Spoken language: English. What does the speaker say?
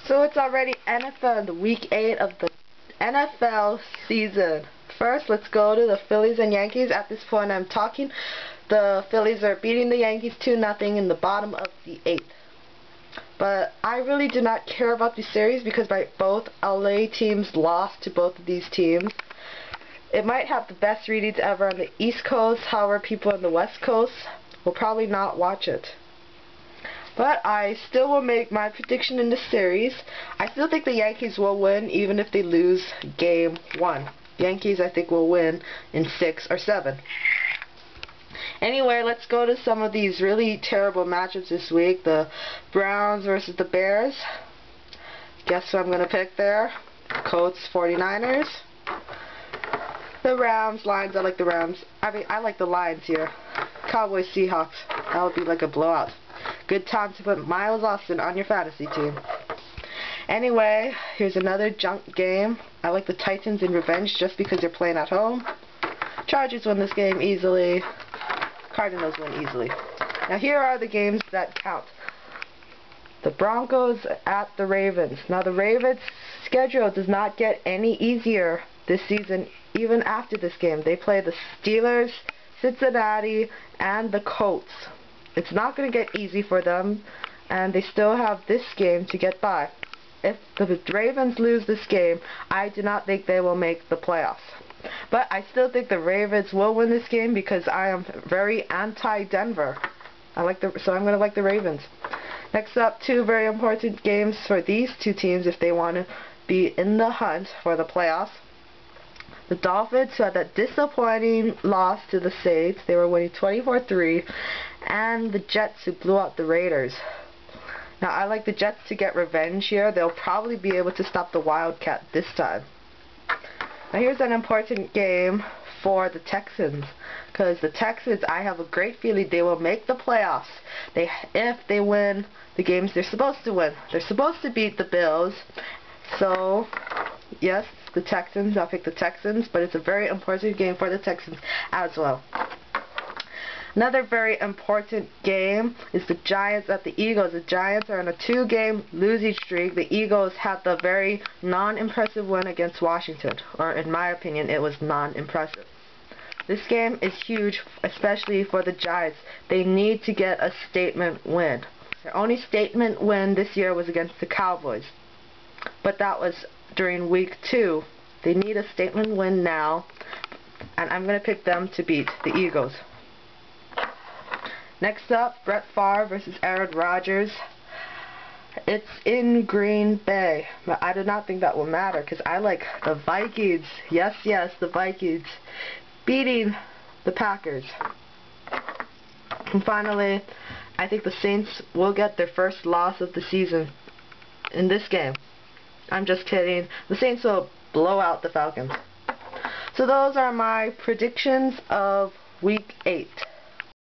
So it's already NFL, week 8 of the NFL season. First, let's go to the Phillies and Yankees. At this point, I'm talking. The Phillies are beating the Yankees 2-0 in the bottom of the 8th. But I really do not care about this series because both LA teams lost to both of these teams. It might have the best ratings ever on the East Coast, however people on the West Coast will probably not watch it. But I still will make my prediction in this series. I still think the Yankees will win even if they lose game 1. Yankees I think will win in 6 or 7. Anyway, let's go to some of these really terrible matchups this week. The Browns versus the Bears. Guess who I'm going to pick there? Colts 49ers. The Rams, Lions, I like the Rams. I like the Lions here. Cowboys, Seahawks. That would be like a blowout. Good time to put Miles Austin on your fantasy team. Anyway, here's another junk game. I like the Titans in revenge just because they're playing at home. Chargers win this game easily. Cardinals win easily. Now here are the games that count. The Broncos at the Ravens. Now the Ravens' schedule does not get any easier this season even after this game. They play the Steelers, Cincinnati, and the Colts. It's not going to get easy for them, and they still have this game to get by. If the Ravens lose this game, I do not think they will make the playoffs. But I still think the Ravens will win this game because I am very anti-Denver. So I'm going to like the Ravens. Next up, two very important games for these two teams if they want to be in the hunt for the playoffs. The Dolphins had that disappointing loss to the Saints. They were winning 24-3. And the Jets who blew out the Raiders. Now I like the Jets to get revenge here. They'll probably be able to stop the Wildcat this time. Now here's an important game for the Texans. Because the Texans, I have a great feeling they will make the playoffs. If they win the games they're supposed to win. They're supposed to beat the Bills. So, yes, the Texans. I'll pick the Texans. But it's a very important game for the Texans as well. Another very important game is the Giants at the Eagles. The Giants are on a 2-game losing streak. The Eagles had the very non-impressive win against Washington. Or in my opinion, it was non-impressive. This game is huge, especially for the Giants. They need to get a statement win. Their only statement win this year was against the Cowboys. But that was during week 2. They need a statement win now. And I'm going to pick them to beat the Eagles. Next up, Brett Favre versus Aaron Rodgers. It's in Green Bay, but I do not think that will matter because I like the Vikings. Yes, the Vikings beating the Packers. And finally, I think the Saints will get their first loss of the season in this game. I'm just kidding. The Saints will blow out the Falcons. So those are my predictions of Week 8.